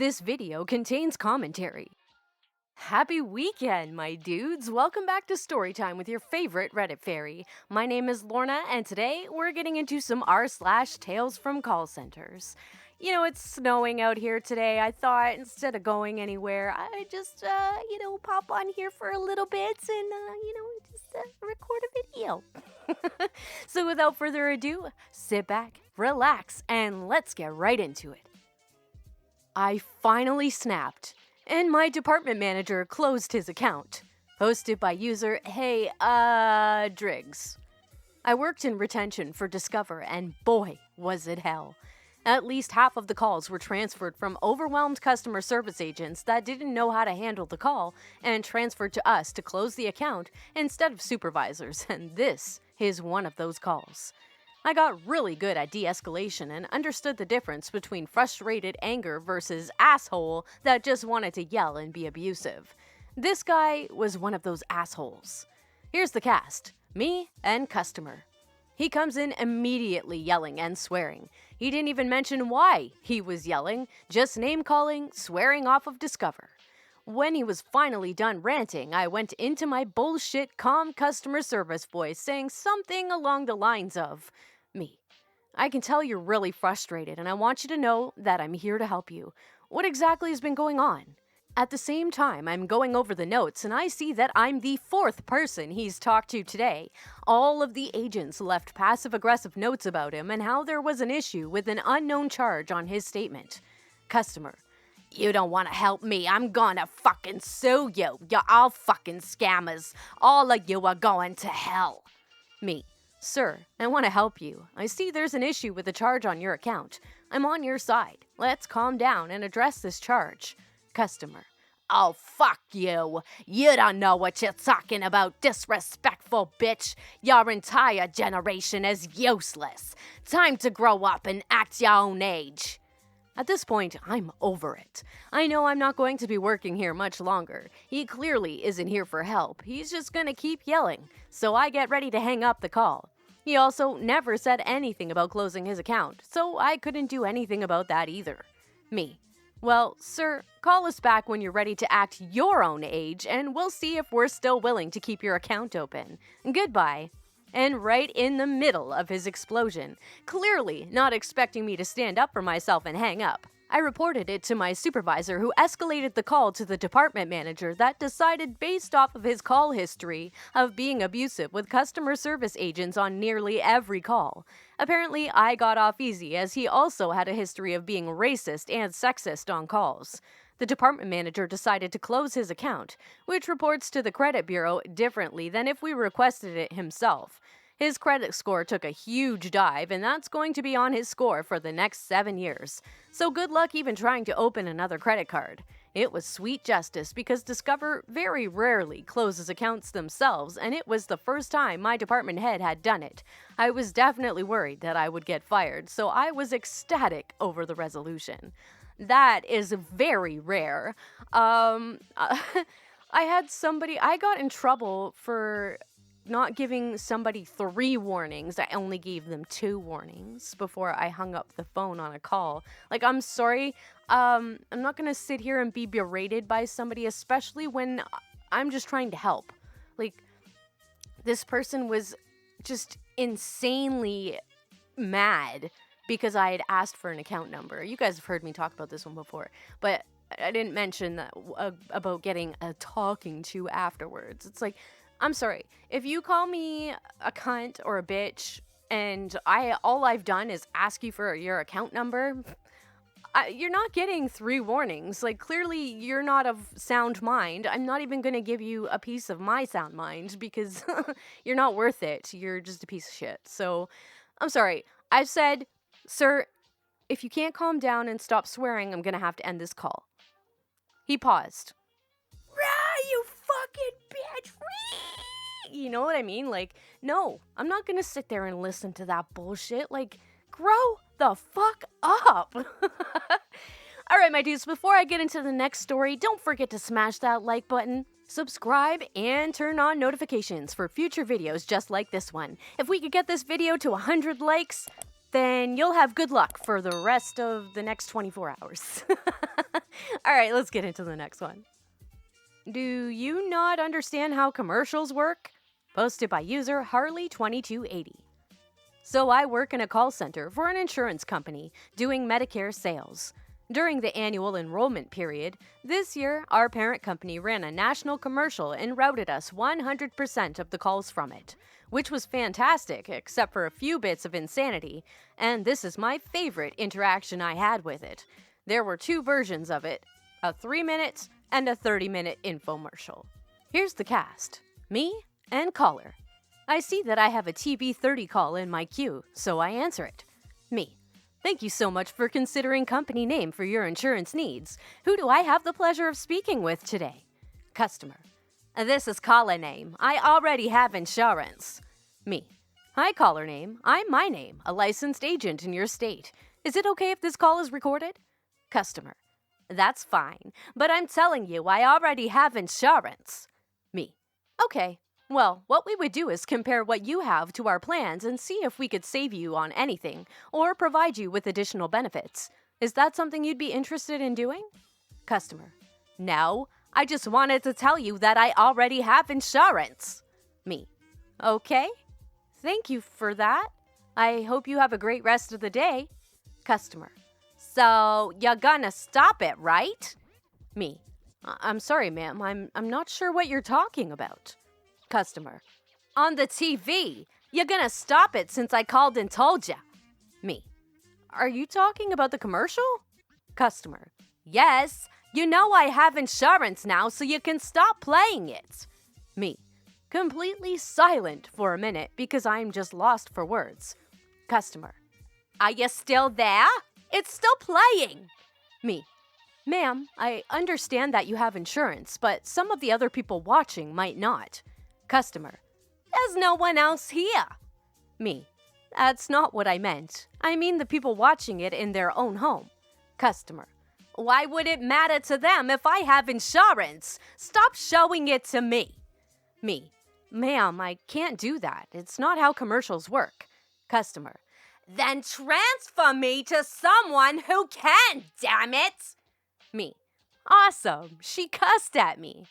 This video contains commentary. Happy weekend, my dudes! Welcome back to Storytime with your favorite Reddit fairy. My name is Lorna, and today we're getting into some r/Tales from Call Centers. You know, it's snowing out here today. I thought instead of going anywhere, I'd just, pop on here for a little bit and, record a video. So without further ado, sit back, relax, and let's get right into it. I finally snapped, and my department manager closed his account. Hosted by user Driggs. I worked in retention for Discover, and boy, was it hell. At least half of the calls were transferred from overwhelmed customer service agents that didn't know how to handle the call and transferred to us to close the account instead of supervisors, and this is one of those calls. I got really good at de-escalation and understood the difference between frustrated anger versus asshole that just wanted to yell and be abusive. This guy was one of those assholes. Here's the cast: me and customer. He comes in immediately yelling and swearing. He didn't even mention why he was yelling, just name-calling, swearing off of Discover. When he was finally done ranting, I went into my bullshit calm customer service voice saying something along the lines of, "Me, I can tell you're really frustrated and I want you to know that I'm here to help you. What exactly has been going on?" At the same time, I'm going over the notes and I see that I'm the fourth person he's talked to today. All of the agents left passive-aggressive notes about him and how there was an issue with an unknown charge on his statement. Customer: "You don't want to help me, I'm gonna fucking sue you. You're all fucking scammers. All of you are going to hell." Me: "Sir, I want to help you. I see there's an issue with the charge on your account. I'm on your side. Let's calm down and address this charge." Customer: "Oh, fuck you. You don't know what you're talking about, disrespectful bitch. Your entire generation is useless. Time to grow up and act your own age." At this point, I'm over it. I know I'm not going to be working here much longer. He clearly isn't here for help. He's just gonna keep yelling. So I get ready to hang up the call. He also never said anything about closing his account, so I couldn't do anything about that either. Me: "Well, sir, call us back when you're ready to act your own age, and we'll see if we're still willing to keep your account open. Goodbye." And right in the middle of his explosion, clearly not expecting me to stand up for myself and hang up, I reported it to my supervisor, who escalated the call to the department manager that decided, based off of his call history of being abusive with customer service agents on nearly every call. Apparently, I got off easy, as he also had a history of being racist and sexist on calls. The department manager decided to close his account, which reports to the credit bureau differently than if we requested it himself. His credit score took a huge dive, and that's going to be on his score for the next 7 years. So good luck even trying to open another credit card. It was sweet justice because Discover very rarely closes accounts themselves, and it was the first time my department head had done it. I was definitely worried that I would get fired, so I was ecstatic over the resolution. That is very rare. I got in trouble for not giving somebody 3 warnings. I only gave them 2 warnings before I hung up the phone on a call. Like, I'm sorry. I'm not gonna sit here and be berated by somebody, especially when I'm just trying to help. Like, this person was just insanely mad because I had asked for an account number. You guys have heard me talk about this one before, but I didn't mention that, about getting a talking to afterwards. It's like, I'm sorry, if you call me a cunt or a bitch and all I've done is ask you for your account number, you're not getting 3 warnings. Like, clearly you're not of sound mind. I'm not even going to give you a piece of my sound mind because you're not worth it. You're just a piece of shit. So, I'm sorry. I've said, "Sir, if you can't calm down and stop swearing, I'm going to have to end this call." He paused. "Rah, you fucking bitch. You know what I mean? Like, no, I'm not going to sit there and listen to that bullshit. Like, grow the fuck up." Alright, my dudes, before I get into the next story, don't forget to smash that like button, subscribe, and turn on notifications for future videos just like this one. If we could get this video to 100 likes, then you'll have good luck for the rest of the next 24 hours. All right, let's get into the next one. Do you not understand how commercials work? Posted by user Harley2280. So I work in a call center for an insurance company doing Medicare sales. During the annual enrollment period, this year our parent company ran a national commercial and routed us 100% of the calls from it, which was fantastic except for a few bits of insanity, and this is my favorite interaction I had with it. There were two versions of it, a 3-minute and a 30-minute infomercial. Here's the cast, me and caller. I see that I have a TB30 call in my queue, so I answer it. Me. Thank you so much for considering company name for your insurance needs. Who do I have the pleasure of speaking with today? Customer. This is caller name. I already have insurance. Me. Hi, caller name. I'm my name, a licensed agent in your state. Is it okay if this call is recorded? Customer. That's fine, but I'm telling you, I already have insurance. Me. Okay. Well, what we would do is compare what you have to our plans and see if we could save you on anything or provide you with additional benefits. Is that something you'd be interested in doing? Customer. No, I just wanted to tell you that I already have insurance. Me. Okay. Thank you for that. I hope you have a great rest of the day. Customer. So, you're gonna stop it, right? Me. I'm sorry, ma'am. I'm not sure what you're talking about. Customer. On the TV. You're gonna stop it since I called and told ya. Me. Are you talking about the commercial? Customer. Yes. You know I have insurance now, so you can stop playing it. Me. Completely silent for a minute because I'm just lost for words. Customer. Are you still there? It's still playing. Me. Ma'am, I understand that you have insurance, but some of the other people watching might not. Customer. There's no one else here. Me. That's not what I meant. I mean the people watching it in their own home. Customer. Why would it matter to them if I have insurance? Stop showing it to me. Me. Ma'am, I can't do that. It's not how commercials work. Customer. Then transfer me to someone who can, damn it! Me. Awesome. She cussed at me.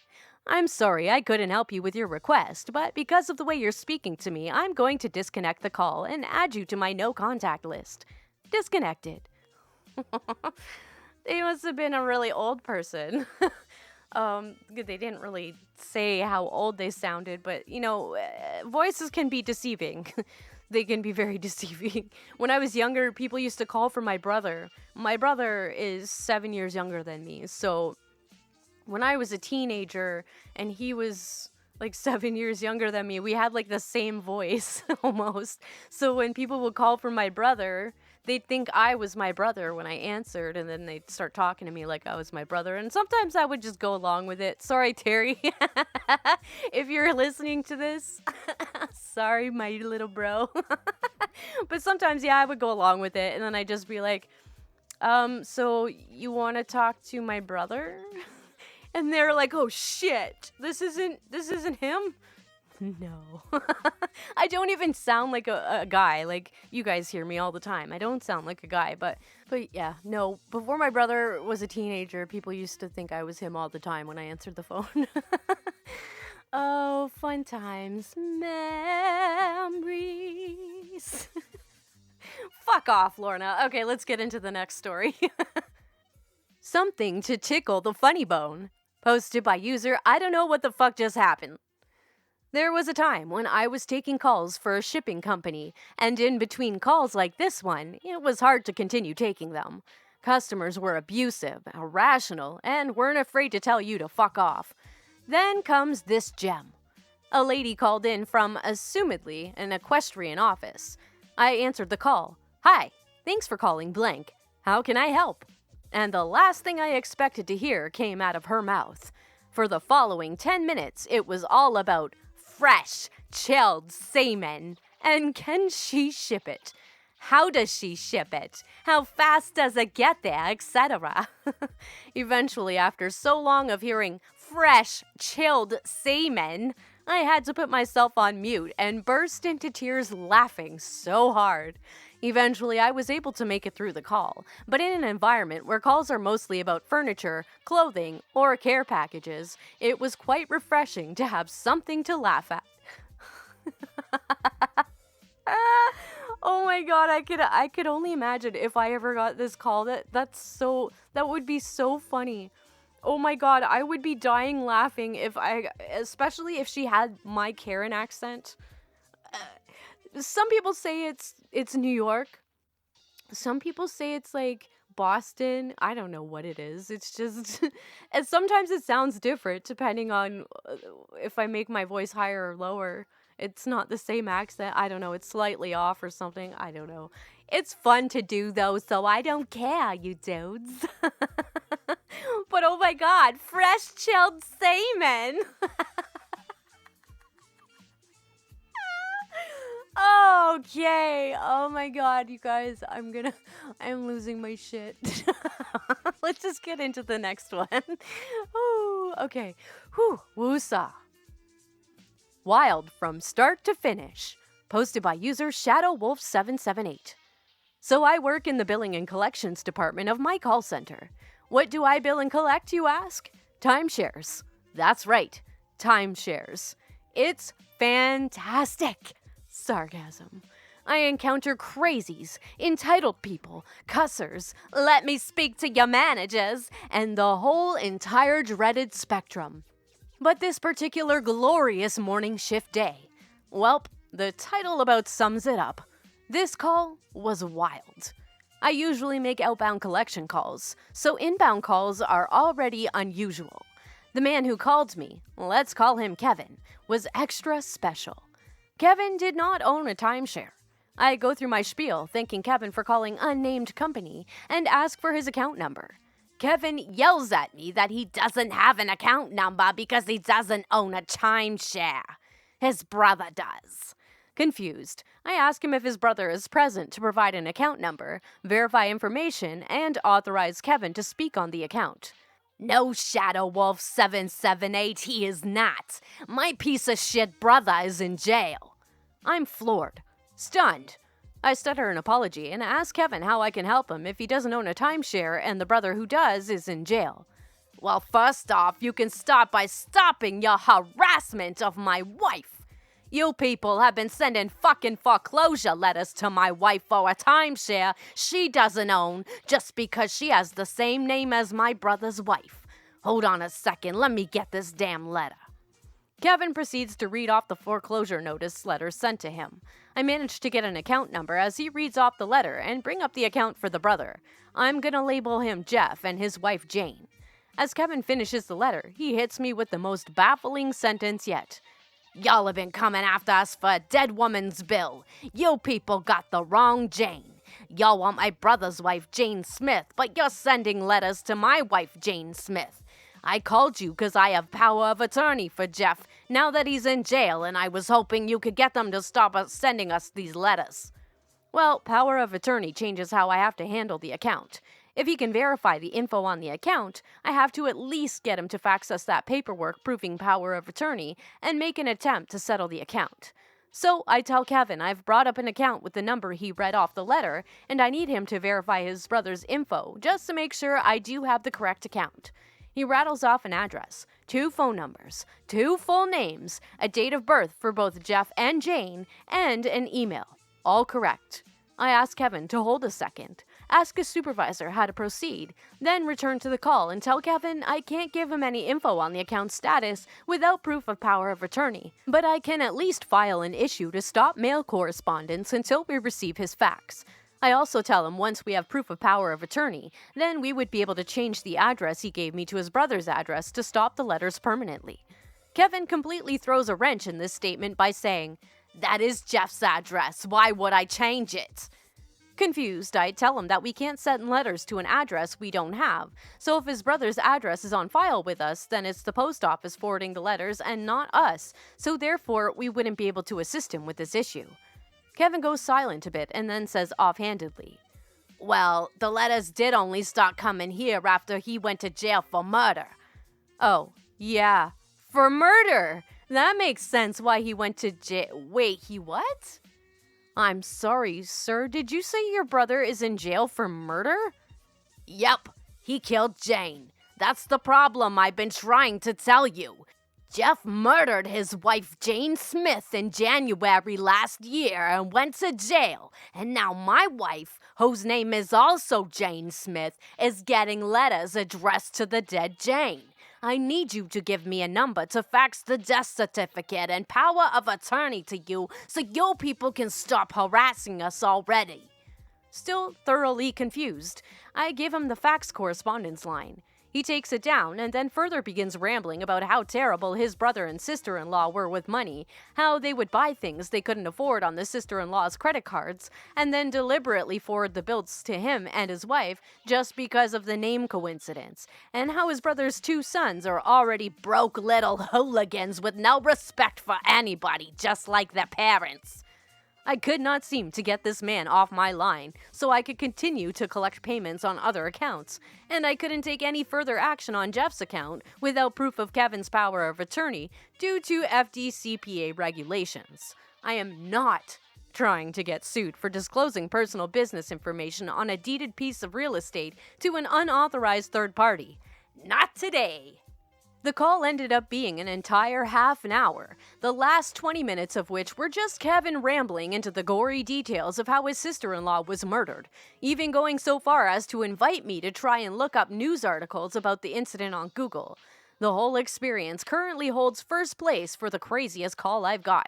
I'm sorry I couldn't help you with your request, but because of the way you're speaking to me, I'm going to disconnect the call and add you to my no contact list. Disconnected. They must have been a really old person. They didn't really say how old they sounded, but, voices can be deceiving. They can be very deceiving. When I was younger, people used to call for my brother. My brother is 7 years younger than me, so when I was a teenager and he was like 7 years younger than me, we had like the same voice almost. So when people would call for my brother, they'd think I was my brother when I answered, and then they'd start talking to me like I was my brother. And sometimes I would just go along with it. Sorry, Terry. If you're listening to this, sorry, my little bro. But sometimes, I would go along with it, and then I'd just be like, so you want to talk to my brother? And they're like, oh shit, this isn't him? No. I don't even sound like a guy. Like, you guys hear me all the time. I don't sound like a guy, but yeah, no. Before my brother was a teenager, people used to think I was him all the time when I answered the phone. Oh, fun times. Memories. Fuck off, Lorna. Okay, let's get into the next story. Something to tickle the funny bone. Posted by user, I don't know what the fuck just happened. There was a time when I was taking calls for a shipping company, and in between calls like this one, it was hard to continue taking them. Customers were abusive, irrational, and weren't afraid to tell you to fuck off. Then comes this gem. A lady called in from, assumedly, an equestrian office. I answered the call. Hi, thanks for calling blank. How can I help? And the last thing I expected to hear came out of her mouth. For the following 10 minutes, it was all about fresh, chilled salmon. And can she ship it? How does she ship it? How fast does it get there, etc.? Eventually, after so long of hearing fresh, chilled salmon, I had to put myself on mute and burst into tears laughing so hard. Eventually, I was able to make it through the call, but in an environment where calls are mostly about furniture, clothing, or care packages, it was quite refreshing to have something to laugh at. Oh my god, I could only imagine if I ever got this call. That would be so funny. Oh my god, I would be dying laughing especially if she had my Karen accent. Some people say it's New York. Some people say it's like Boston. I don't know what it is. It's just and sometimes it sounds different depending on if I make my voice higher or lower. It's not the same accent. I don't know. It's slightly off or something. I don't know. It's fun to do though, so I don't care, you dudes. But oh my god, fresh chilled salmon. Okay. Oh my god, you guys, I'm losing my shit. Let's just get into the next one. Ooh, okay. Whew, woosah. Wild from start to finish. Posted by user ShadowWolf778. So I work in the billing and collections department of my call center. What do I bill and collect, you ask? Timeshares. That's right, timeshares. It's fantastic. Sarcasm. I encounter crazies, entitled people, cussers, let me speak to your managers, and the whole entire dreaded spectrum. But this particular glorious morning shift day, welp, the title about sums it up. This call was wild. I usually make outbound collection calls, so inbound calls are already unusual. The man who called me, let's call him Kevin, was extra special. Kevin did not own a timeshare. I go through my spiel thanking Kevin for calling unnamed company and ask for his account number. Kevin yells at me that he doesn't have an account number because he doesn't own a timeshare. His brother does. Confused, I ask him if his brother is present to provide an account number, verify information, and authorize Kevin to speak on the account. No, Shadow Wolf 778, he is not. My piece of shit brother is in jail. I'm floored, stunned. I stutter an apology and ask Kevin how I can help him if he doesn't own a timeshare and the brother who does is in jail. Well, first off, you can start by stopping your harassment of my wife. You people have been sending fucking foreclosure letters to my wife for a timeshare she doesn't own just because she has the same name as my brother's wife. Hold on a second, let me get this damn letter. Kevin proceeds to read off the foreclosure notice letter sent to him. I manage to get an account number as he reads off the letter and bring up the account for the brother. I'm gonna label him Jeff and his wife Jane. As Kevin finishes the letter, he hits me with the most baffling sentence yet. Y'all have been coming after us for a dead woman's bill. You people got the wrong Jane. Y'all want my brother's wife, Jane Smith, but you're sending letters to my wife, Jane Smith. I called you because I have power of attorney for Jeff now that he's in jail, and I was hoping you could get them to stop sending us these letters. Well, power of attorney changes how I have to handle the account. If he can verify the info on the account, I have to at least get him to fax us that paperwork proving power of attorney and make an attempt to settle the account. So I tell Kevin I've brought up an account with the number he read off the letter, and I need him to verify his brother's info just to make sure I do have the correct account. He rattles off an address, 2 phone numbers, 2 full names, a date of birth for both Jeff and Jane, and an email. All correct. I ask Kevin to hold a second, ask his supervisor how to proceed, then return to the call and tell Kevin I can't give him any info on the account status without proof of power of attorney, but I can at least file an issue to stop mail correspondence until we receive his fax. I also tell him once we have proof of power of attorney, then we would be able to change the address he gave me to his brother's address to stop the letters permanently. Kevin completely throws a wrench in this statement by saying, "That is Jeff's address. Why would I change it?" Confused, I tell him that we can't send letters to an address we don't have, so if his brother's address is on file with us, then it's the post office forwarding the letters and not us, so therefore we wouldn't be able to assist him with this issue. Kevin goes silent a bit and then says offhandedly, "Well, the letters did only start coming here after he went to jail for murder." Oh, yeah, for murder! That makes sense why he went to jail. Wait, he what? I'm sorry, sir. Did you say your brother is in jail for murder? Yep, he killed Jane. That's the problem I've been trying to tell you. Jeff murdered his wife Jane Smith in January last year and went to jail. And now my wife, whose name is also Jane Smith, is getting letters addressed to the dead Jane. I need you to give me a number to fax the death certificate and power of attorney to you so you people can stop harassing us already. Still thoroughly confused, I give him the fax correspondence line. He takes it down and then further begins rambling about how terrible his brother and sister-in-law were with money, how they would buy things they couldn't afford on the sister-in-law's credit cards, and then deliberately forward the bills to him and his wife just because of the name coincidence, and how his brother's 2 sons are already broke little hooligans with no respect for anybody, just like their parents. I could not seem to get this man off my line, so I could continue to collect payments on other accounts, and I couldn't take any further action on Jeff's account without proof of Kevin's power of attorney due to FDCPA regulations. I am not trying to get sued for disclosing personal business information on a deeded piece of real estate to an unauthorized third party. Not today. The call ended up being an entire half an hour, the last 20 minutes of which were just Kevin rambling into the gory details of how his sister-in-law was murdered, even going so far as to invite me to try and look up news articles about the incident on Google. The whole experience currently holds first place for the craziest call I've got.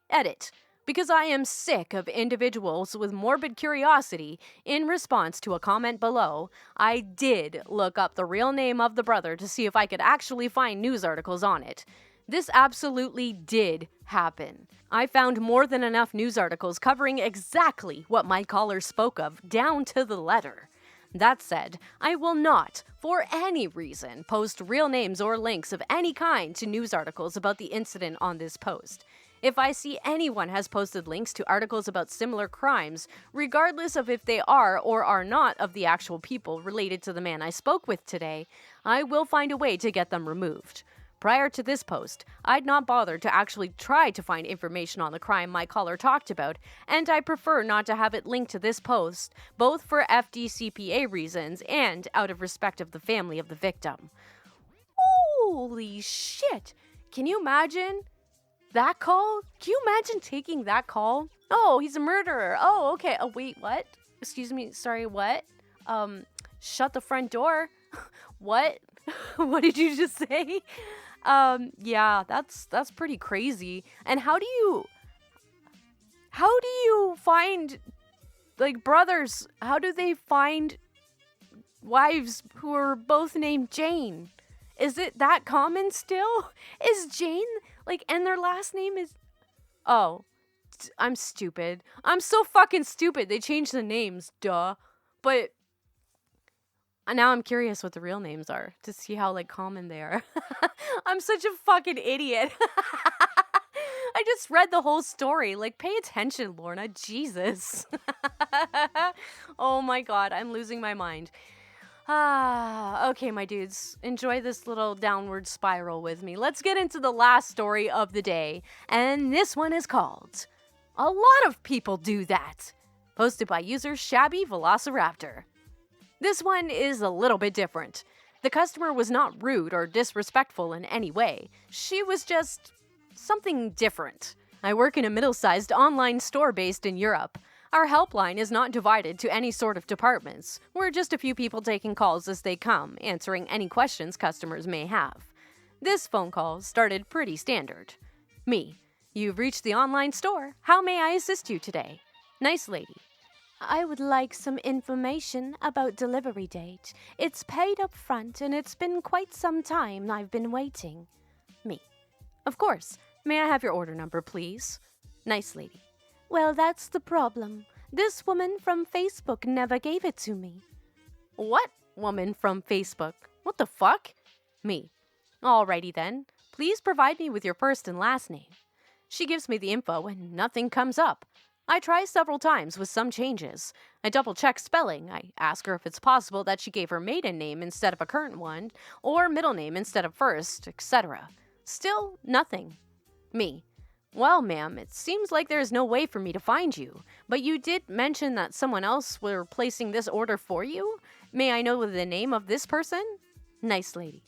Edit. Because I am sick of individuals with morbid curiosity, in response to a comment below, I did look up the real name of the brother to see if I could actually find news articles on it. This absolutely did happen. I found more than enough news articles covering exactly what my caller spoke of, down to the letter. That said, I will not, for any reason, post real names or links of any kind to news articles about the incident on this post. If I see anyone has posted links to articles about similar crimes, regardless of if they are or are not of the actual people related to the man I spoke with today, I will find a way to get them removed. Prior to this post, I'd not bothered to actually try to find information on the crime my caller talked about, and I prefer not to have it linked to this post, both for FDCPA reasons and out of respect of the family of the victim. Holy shit! Can you imagine? That call? Can you imagine taking that call? Oh, he's a murderer. Oh, okay. Oh, wait, what? Excuse me. Sorry, what? Shut the front door. What? What did you just say? Yeah, that's pretty crazy. And how do you find, like, brothers? How do they find wives who are both named Jane? Is it that common still? Is Jane, like, and their last name is... Oh, I'm stupid. I'm so fucking stupid. They changed the names, duh. But now I'm curious what the real names are to see how, like, common they are. I'm such a fucking idiot. I just read the whole story. Like, pay attention, Lorna. Jesus. Oh my god, I'm losing my mind. Okay, my dudes, enjoy this little downward spiral with me. Let's get into the last story of the day, and this one is called "A Lot of People Do That," posted by user Shabby Velociraptor. This one is a little bit different. The customer was not rude or disrespectful in any way. She was just something different. I work in a middle-sized online store based in Europe. Our helpline is not divided to any sort of departments. We're just a few people taking calls as they come, answering any questions customers may have. This phone call started pretty standard. Me: "You've reached the online store. How may I assist you today?" Nice lady: "I would like some information about delivery date. It's paid up front and it's been quite some time I've been waiting." Me: "Of course. May I have your order number, please?" Nice lady: "Well, that's the problem. This woman from Facebook never gave it to me." What woman from Facebook? What the fuck? Me: "Alrighty then. Please provide me with your first and last name." She gives me the info and nothing comes up. I try several times with some changes. I double-check spelling. I ask her if it's possible that she gave her maiden name instead of a current one, or middle name instead of first, etc. Still nothing. Me: Well, ma'am, it seems like there's no way for me to find you, but you did mention that someone else were placing this order for you. May I know the name of this person? Nice lady.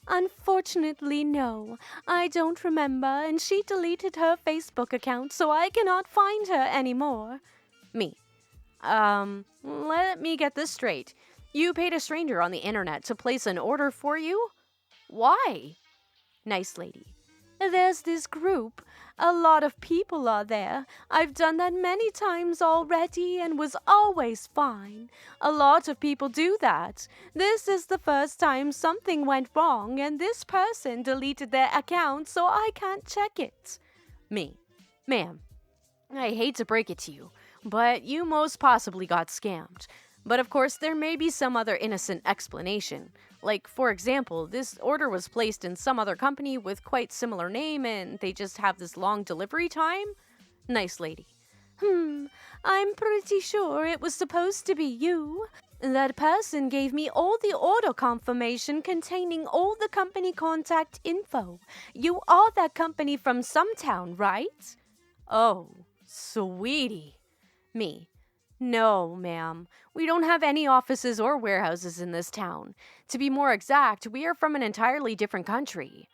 Unfortunately, no. I don't remember, and she deleted her Facebook account, so I cannot find her anymore. Me. Let me get this straight. You paid a stranger on the internet to place an order for you? Why? Nice lady. There's this group. A lot of people are there. I've done that many times already and was always fine. A lot of people do that. This is the first time something went wrong and this person deleted their account, so I can't check it. Me. Ma'am, I hate to break it to you, but you most possibly got scammed. But of course, there may be some other innocent explanation. Like, for example, this order was placed in some other company with quite similar name and they just have this long delivery time? Nice lady. I'm pretty sure it was supposed to be you. That person gave me all the order confirmation containing all the company contact info. You are that company from some town, right? Oh, sweetie. Me. No, ma'am. We don't have any offices or warehouses in this town. To be more exact, we are from an entirely different country.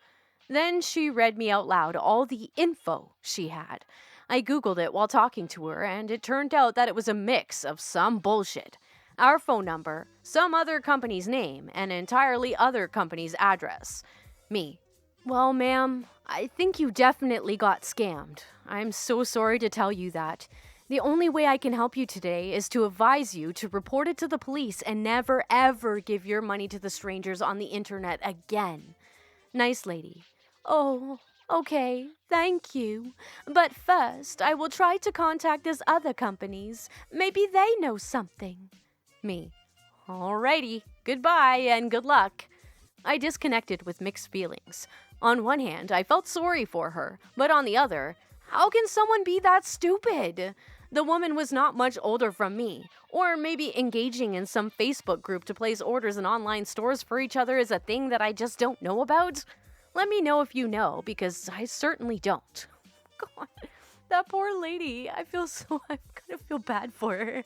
Then she read me out loud all the info she had. I Googled it while talking to her, and it turned out that it was a mix of some bullshit. Our phone number, some other company's name, and an entirely other company's address. Me. Well, ma'am, I think you definitely got scammed. I'm so sorry to tell you that. The only way I can help you today is to advise you to report it to the police and never ever give your money to the strangers on the internet again. Nice lady. Oh, okay, thank you. But first, I will try to contact these other companies. Maybe they know something. Me. Alrighty, goodbye and good luck. I disconnected with mixed feelings. On one hand, I felt sorry for her, but on the other, how can someone be that stupid? The woman was not much older from me, or maybe engaging in some Facebook group to place orders in online stores for each other is a thing that I just don't know about. Let me know if you know, because I certainly don't. God, that poor lady. I kind of feel bad for her.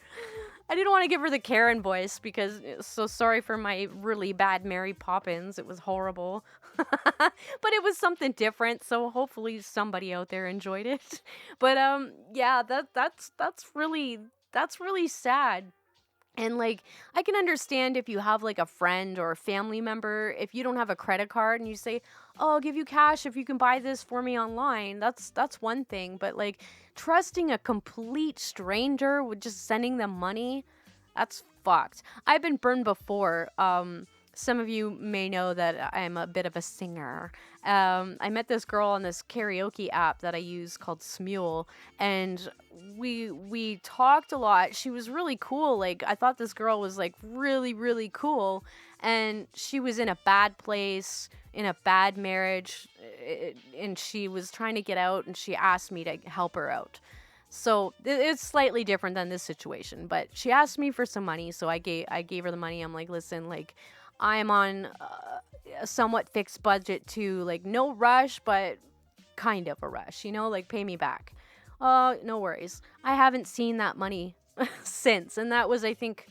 I didn't want to give her the Karen voice because so sorry for my really bad Mary Poppins. It was horrible. But it was something different, so hopefully somebody out there enjoyed it. But yeah, that's really sad. And like, I can understand if you have like a friend or a family member, if you don't have a credit card and you say, "Oh, I'll give you cash if you can buy this for me online." That's one thing, but like trusting a complete stranger with just sending them money, that's fucked. I've been burned before. Some of you may know that I'm a bit of a singer. I met this girl on this karaoke app that I use called Smule, and we talked a lot. She was really cool. Like, I thought this girl was like really, really cool, and she was in a bad place, in a bad marriage, and she was trying to get out, and she asked me to help her out. So it's slightly different than this situation, but she asked me for some money, so I gave her the money. I'm like, listen, like, I'm on a somewhat fixed budget too, like no rush, but kind of a rush, like pay me back. No worries. I haven't seen that money since, and that was, I think,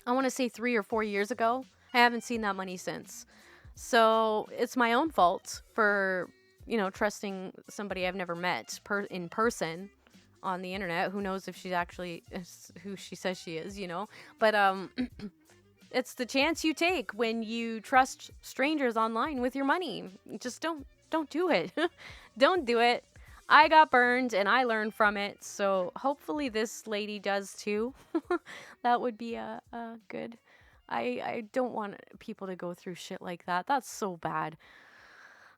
I want to say 3 or 4 years ago. I haven't seen that money since. So it's my own fault for, trusting somebody I've never met in person on the internet. Who knows if she's actually who she says she is, but it's the chance you take when you trust strangers online with your money. Just don't do it. Don't do it. I got burned and I learned from it. So hopefully this lady does too. That would be good. I don't want people to go through shit like that. That's so bad.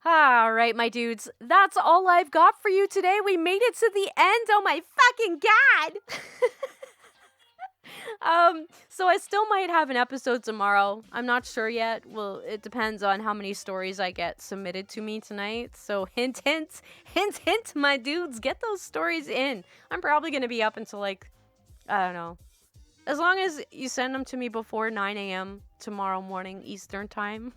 All right, my dudes. That's all I've got for you today. We made it to the end. Oh my fucking God. So I still might have an episode tomorrow. I'm not sure yet. Well, it depends on how many stories I get submitted to me tonight. So hint, hint, hint, hint, my dudes, get those stories in. I'm probably going to be up until like, I don't know, As long as you send them to me before 9 a.m. tomorrow morning Eastern time,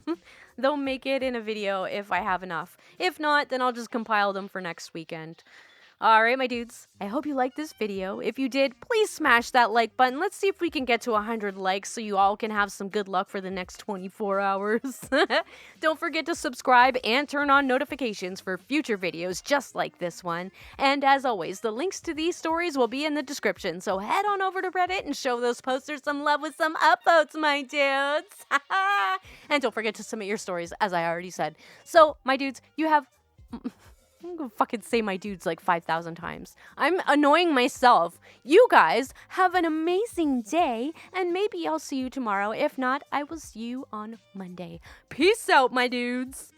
they'll make it in a video if I have enough. If not, then I'll just compile them for next weekend. Alright, my dudes, I hope you liked this video. If you did, please smash that like button. Let's see if we can get to 100 likes so you all can have some good luck for the next 24 hours. Don't forget to subscribe and turn on notifications for future videos just like this one. And as always, the links to these stories will be in the description, so head on over to Reddit and show those posters some love with some upvotes, my dudes. And don't forget to submit your stories, as I already said. So, my dudes, you have... I'm gonna fucking say my dudes like 5,000 times. I'm annoying myself. You guys have an amazing day, and maybe I'll see you tomorrow. If not, I will see you on Monday. Peace out, my dudes.